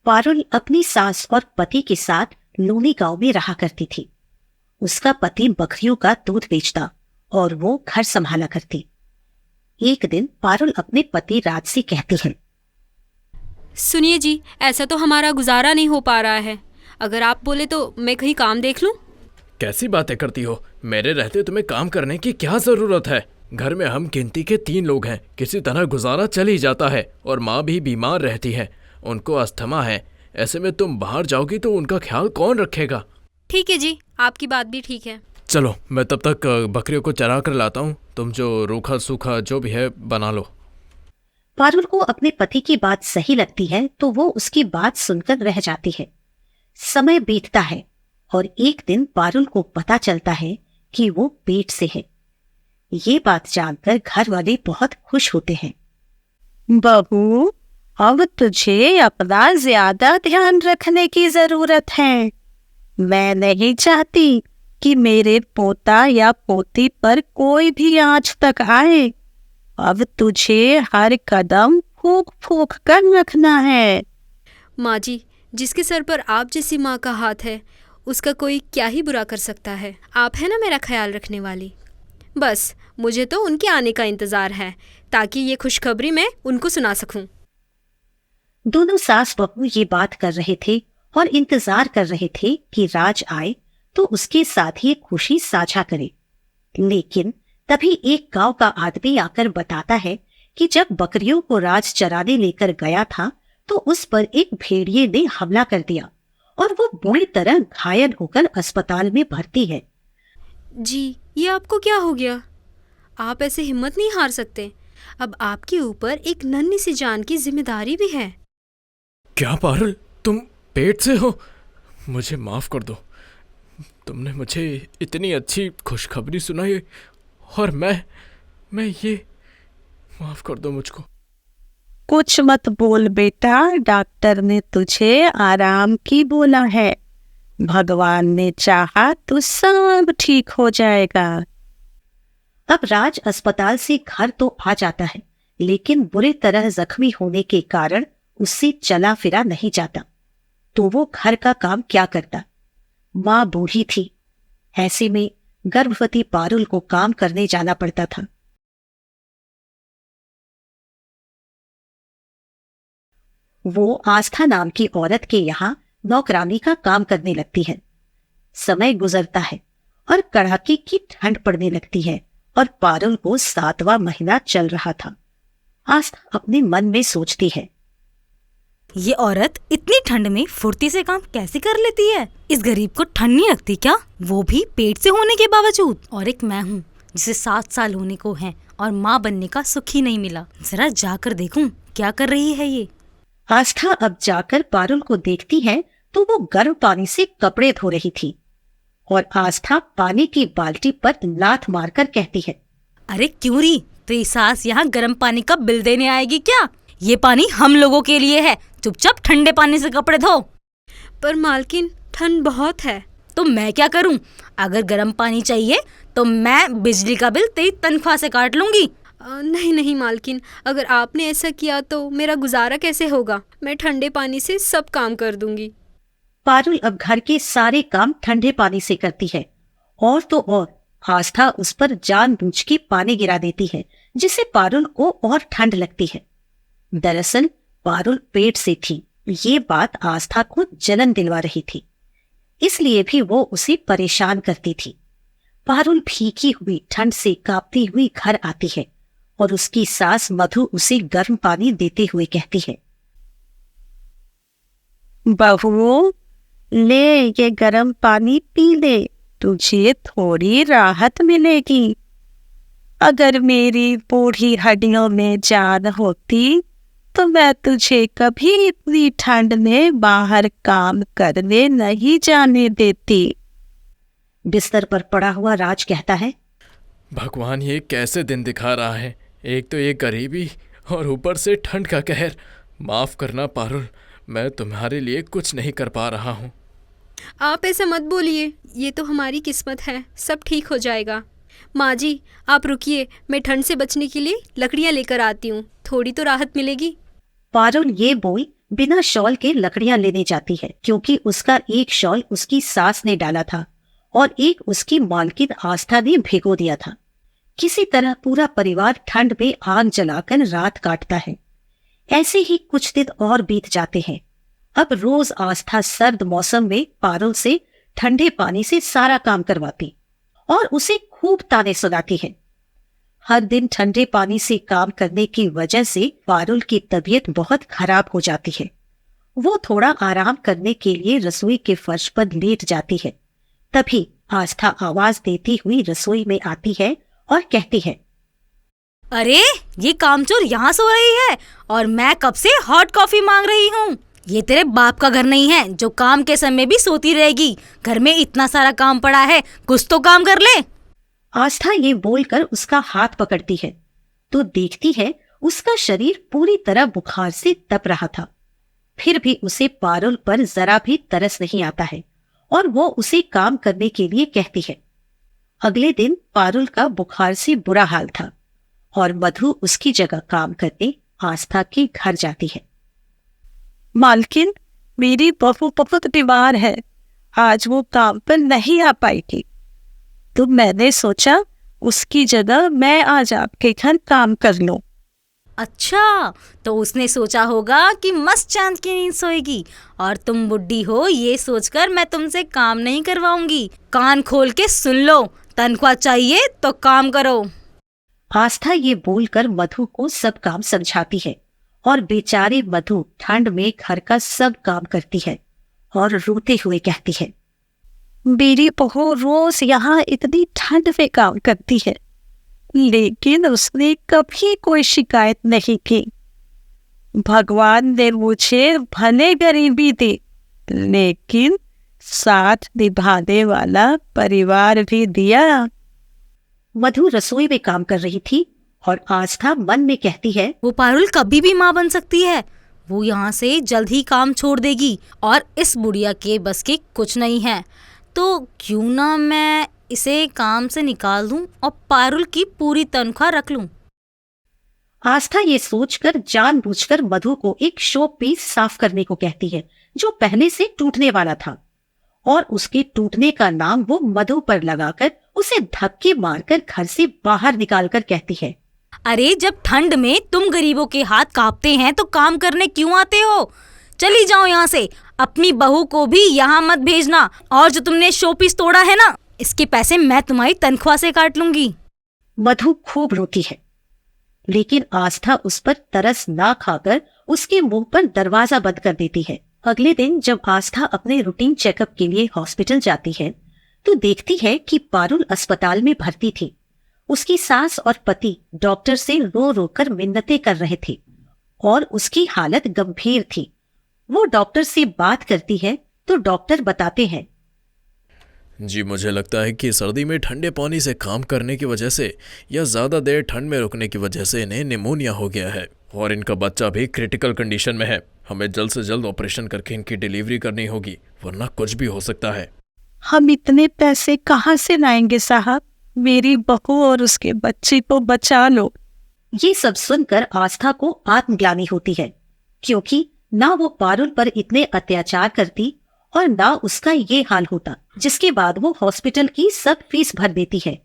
पारुल अपनी सास और पति के साथ लोनी गांव में रहा करती थी। उसका पति बकरियों का दूध बेचता और वो घर संभाला करती। एक दिन पारुल अपने पति राज से कहती है, सुनिए जी, ऐसा तो हमारा गुजारा नहीं हो पा रहा है। अगर आप बोले तो मैं कहीं काम देख लूं। कैसी बातें करती हो? मेरे रहते तुम्हें काम करने की क्या जरूरत है? घर में हम गिनती के 3 लोग हैं, किसी तरह गुजारा चल ही जाता है। और माँ भी बीमार रहती है, उनको अस्थमा है। ऐसे में तुम बाहर जाओगी तो उनका ख्याल कौन रखेगा? ठीक है जी, आपकी बात भी ठीक है। चलो मैं तब तक बकरियों को चरा कर लाता हूँ, तुम जो रूखा सूखा जो भी है बना लो। पारुल को अपने पति की बात सही लगती है तो वो उसकी बात सुनकर रह जाती है। समय बीतता है और एक दिन पारुल को पता चलता है कि वो पेट से है। ये बात जानकर घर वाले बहुत खुश होते हैं। बहू, अब तुझे अपना ज्यादा ध्यान रखने की जरूरत है। मैं नहीं चाहती कि मेरे पोता या पोती पर कोई भी आंच तक आए। अब तुझे हर कदम फूंक फूंक कर रखना है। माँ जी, जिसके सर पर आप जैसी माँ का हाथ है उसका कोई क्या ही बुरा कर सकता है। आप है ना मेरा ख्याल रखने वाली। बस मुझे तो उनके आने का इंतज़ार है ताकि ये खुशखबरी मैं उनको सुना सकूं। दोनों सास बहू ये बात कर रहे थे और इंतजार कर रहे थे कि राज आए तो उसके साथ ये खुशी साझा करे। लेकिन तभी एक गांव का आदमी आकर बताता है कि जब बकरियों को राज चराने लेकर गया था तो उस पर एक भेड़िए ने हमला कर दिया और वो बुरी तरह घायल होकर अस्पताल में भर्ती है। जी, ये आपको क्या हो गया? आप ऐसे हिम्मत नहीं हार सकते। अब आपके ऊपर एक नन्ही सी जान की जिम्मेदारी भी है। क्या पारुल, तुम पेट से हो? मुझे माफ कर दो, तुमने मुझे इतनी अच्छी खुशखबरी सुनाई और मैं ये माफ कर दो मुझको। कुछ मत बोल बेटा, डॉक्टर ने तुझे आराम की बोला है। भगवान ने चाहा तो सब ठीक हो जाएगा। अब राज अस्पताल से घर तो आ जाता है, लेकिन बुरी तरह जख्मी होने के कारण उससे चला फिरा नहीं जाता। तो वो घर का काम क्या करता? माँ बूढ़ी थी, ऐसे में गर्भवती पारुल को काम करने जाना पड़ता था। वो आस्था नाम की औरत के यहाँ नौकरानी का काम करने लगती है। समय गुजरता है और कड़ाके की ठंड पड़ने लगती है और पारुल को 7वां महीना चल रहा था। आस्था अपने मन में सोचती है, ये औरत इतनी ठंड में फुर्ती से काम कैसे कर लेती है? इस गरीब को ठंड नहीं लगती क्या? वो भी पेट से होने के बावजूद। और एक मैं हूँ जिसे 7 साल होने को है और माँ बनने का सुख ही नहीं मिला। जरा जाकर देखूं क्या कर रही है ये। आस्था अब जाकर पारुल को देखती है तो वो गर्म पानी से कपड़े धो रही थी और आस्था पानी की बाल्टी पर लात मारकर कहती है, अरे क्यों री, तेरी सास यहाँ गर्म पानी का बिल देने आएगी क्या? ये पानी हम लोगों के लिए है, चुपचाप ठंडे पानी से कपड़े धो। पर मालकिन, ठंड बहुत है। तो मैं क्या करूं? अगर गर्म पानी चाहिए तो मैं बिजली का बिल तेरी तनख्वाह से काट लूंगी। नहीं नहीं मालकिन, अगर आपने ऐसा किया तो मेरा गुजारा कैसे होगा? मैं ठंडे पानी से सब काम कर दूंगी। पारुल अब घर के सारे काम ठंडे पानी से करती है और तो और आस्था उस पर जानबूझ के पानी गिरा देती है जिससे पारुल को और ठंड लगती है। दरअसल पारुल पेट से थी, ये बात आस्था को जलन दिलवा रही थी, इसलिए भी वो उसे परेशान करती थी। पारुल भीगी हुई ठंड से कांपती हुई घर आती है और उसकी सास मधु उसे गर्म पानी देते हुए कहती है, बहू ले, ये गर्म पानी पी ले, तुझे थोड़ी राहत मिलेगी। अगर मेरी बूढ़ी हड्डियों में जान होती तो मैं तुझे कभी इतनी ठंड में बाहर काम करने नहीं जाने देती। बिस्तर पर पड़ा हुआ राज कहता है, भगवान ये कैसे दिन दिखा रहा है? एक तो ये गरीबी और ऊपर से ठंड का कहर। माफ करना पारुल, मैं तुम्हारे लिए कुछ नहीं कर पा रहा हूँ। आप ऐसा मत बोलिए, ये तो हमारी किस्मत है, सब ठीक हो जाएगा। माँ जी, आप रुकिए, मैं ठंड से बचने के लिए लकड़ियाँ लेकर आती हूँ, थोड़ी तो राहत मिलेगी। पारुल ये बोल बिना शॉल के लकड़ियां लेने जाती है, क्योंकि उसका एक शॉल उसकी सास ने डाला था और एक उसकी मालकिन आस्था ने भिगो दिया था। किसी तरह पूरा परिवार ठंड में आग जलाकर रात काटता है। ऐसे ही कुछ दिन और बीत जाते हैं। अब रोज आस्था सर्द मौसम में पारुल से ठंडे पानी से सारा काम करवाती और उसे खूब ताने सुनाती है। हर दिन ठंडे पानी से काम करने की वजह से पारुल की तबीयत बहुत खराब हो जाती है। वो थोड़ा आराम करने के लिए रसोई के फर्श पर लेट जाती है। तभी आस्था आवाज देती हुई रसोई में आती है और कहती है, अरे ये कामचोर यहाँ सो रही है और मैं कब से हॉट कॉफी मांग रही हूँ। ये तेरे बाप का घर नहीं है जो काम के समय भी सोती रहेगी। घर में इतना सारा काम पड़ा है, कुछ तो काम कर ले। आस्था ये बोलकर उसका हाथ पकड़ती है तो देखती है उसका शरीर पूरी तरह बुखार से तप रहा था। फिर भी उसे पारुल पर जरा भी तरस नहीं आता है और वो उसे काम करने के लिए कहती है। अगले दिन पारुल का बुखार से बुरा हाल था और मधु उसकी जगह काम करने आस्था के घर जाती है। मालकिन, मेरी बहू बहुत बीमार है, आज वो काम पर नहीं आ पाएगी, तो मैंने सोचा उसकी जगह मैं आज आपके घर काम कर लूं। अच्छा, तो उसने सोचा होगा कि मस्त चांद की नींद सोएगी और तुम बुड्ढी हो ये सोचकर मैं तुमसे काम नहीं करवाऊंगी। कान खोल के सुन लो, तनख्वाह चाहिए तो काम करो। आस्था ये बोलकर मधु को सब काम समझाती है और बेचारे मधु ठंड में घर का सब काम करती है और रोते हुए कहती है, मेरी बहू रोज यहाँ इतनी ठंड में काम करती है, लेकिन उसने कभी कोई शिकायत नहीं की। भगवान ने मुझे भले गरीबी दी, लेकिन साथ निभाने वाला परिवार भी दिया। मधु रसोई में काम कर रही थी और आस्था मन में कहती है, वो पारुल कभी भी माँ बन सकती है। वो यहाँ से जल्द ही काम छोड़ देगी और इस बुढ़िया के बस की कुछ नहीं है। तो क्यों ना मैं इसे काम से निकाल दूं और पारुल की पूरी तनख्वाह रख लूं। आस्था ये सोचकर जानबूझकर मधु को एक शो पीस साफ करने को कहती है जो पहले से टूटने वाला था और उसके टूटने का नाम वो मधु पर लगाकर उसे धक्के मारकर घर से बाहर निकालकर कहती है, अरे जब ठंड में तुम गरीबों के हाथ कांपते हैं तो काम करने क्यों आते हो? चली जाओ यहाँ से। अपनी बहू को भी यहाँ मत भेजना और जो तुमने शोपीस तोड़ा है ना, इसके पैसे मैं तुम्हारी तनख्वाह से काट लूंगी। मधु खूब रोती है, लेकिन आस्था उस पर तरस ना खाकर उसके मुंह पर दरवाजा बंद कर देती है। अगले दिन जब आस्था अपने रूटीन चेकअप के लिए हॉस्पिटल जाती है तो देखती है कि पारुल अस्पताल में भर्ती थी। उसकी सास और पति डॉक्टर से रो रो कर मिन्नतें कर रहे थे और उसकी हालत गंभीर थी। वो डॉक्टर से बात करती है तो डॉक्टर बताते हैं, जी मुझे लगता है कि सर्दी में ठंडे पानी से काम करने की वजह से या ज़्यादा देर ठंड में रुकने की वजह से इन्हें निमोनिया हो गया है और इनका बच्चा भी क्रिटिकल कंडीशन में है। हमें जल्द से जल्द ऑपरेशन करके इनकी डिलीवरी करनी होगी, वरना कुछ भी हो सकता है। हम इतने पैसे कहाँ से लाएंगे साहब? मेरी बहू और उसके बच्चे को बचा लो। ये सब सुनकर आस्था को आत्मग्लानि होती है, क्योंकि ना वो पारुल पर इतने अत्याचार करती और ना उसका ये हाल होता, जिसके बाद वो हॉस्पिटल की सब फीस भर देती है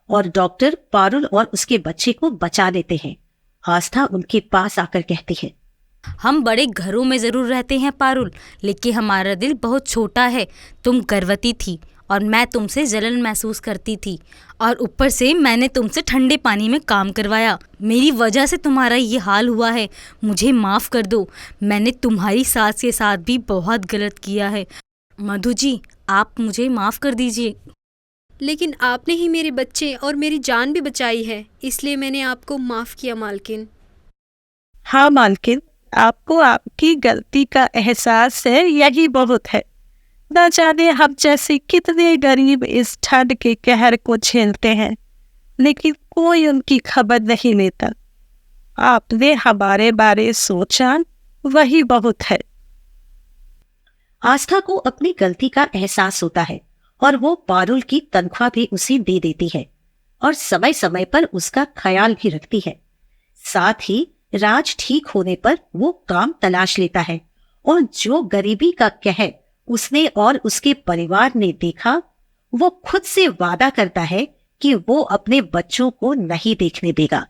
और डॉक्टर पारुल और उसके बच्चे को बचा लेते हैं। आस्था उनके पास आकर कहती है, हम बड़े घरों में जरूर रहते हैं पारुल, लेकिन हमारा दिल बहुत छोटा है। तुम गर्भवती थी और मैं तुमसे जलन महसूस करती थी और ऊपर से मैंने तुमसे ठंडे पानी में काम करवाया। मेरी वजह से तुम्हारा ये हाल हुआ है। मुझे माफ़ कर दो, मैंने तुम्हारी सास के साथ भी बहुत गलत किया है। मधु जी, आप मुझे माफ़ कर दीजिए। लेकिन आपने ही मेरे बच्चे और मेरी जान भी बचाई है, इसलिए मैंने आपको माफ़ किया मालकिन। हाँ मालकिन, आपको आपकी गलती का एहसास है, यही बहुत है। न जाने हम जैसे कितने गरीब इस ठंड के कहर को झेलते हैं, लेकिन कोई उनकी खबर नहीं लेता। आपने हमारे बारे सोचा, वही बहुत है। आस्था को अपनी गलती का एहसास होता है और वो पारुल की तनख्वाह भी उसे दे देती है और समय समय पर उसका ख्याल भी रखती है। साथ ही राज ठीक होने पर वो काम तलाश लेता है और जो गरीबी का कहर उसने और उसके परिवार ने देखा, वो खुद से वादा करता है कि वो अपने बच्चों को नहीं देखने देगा।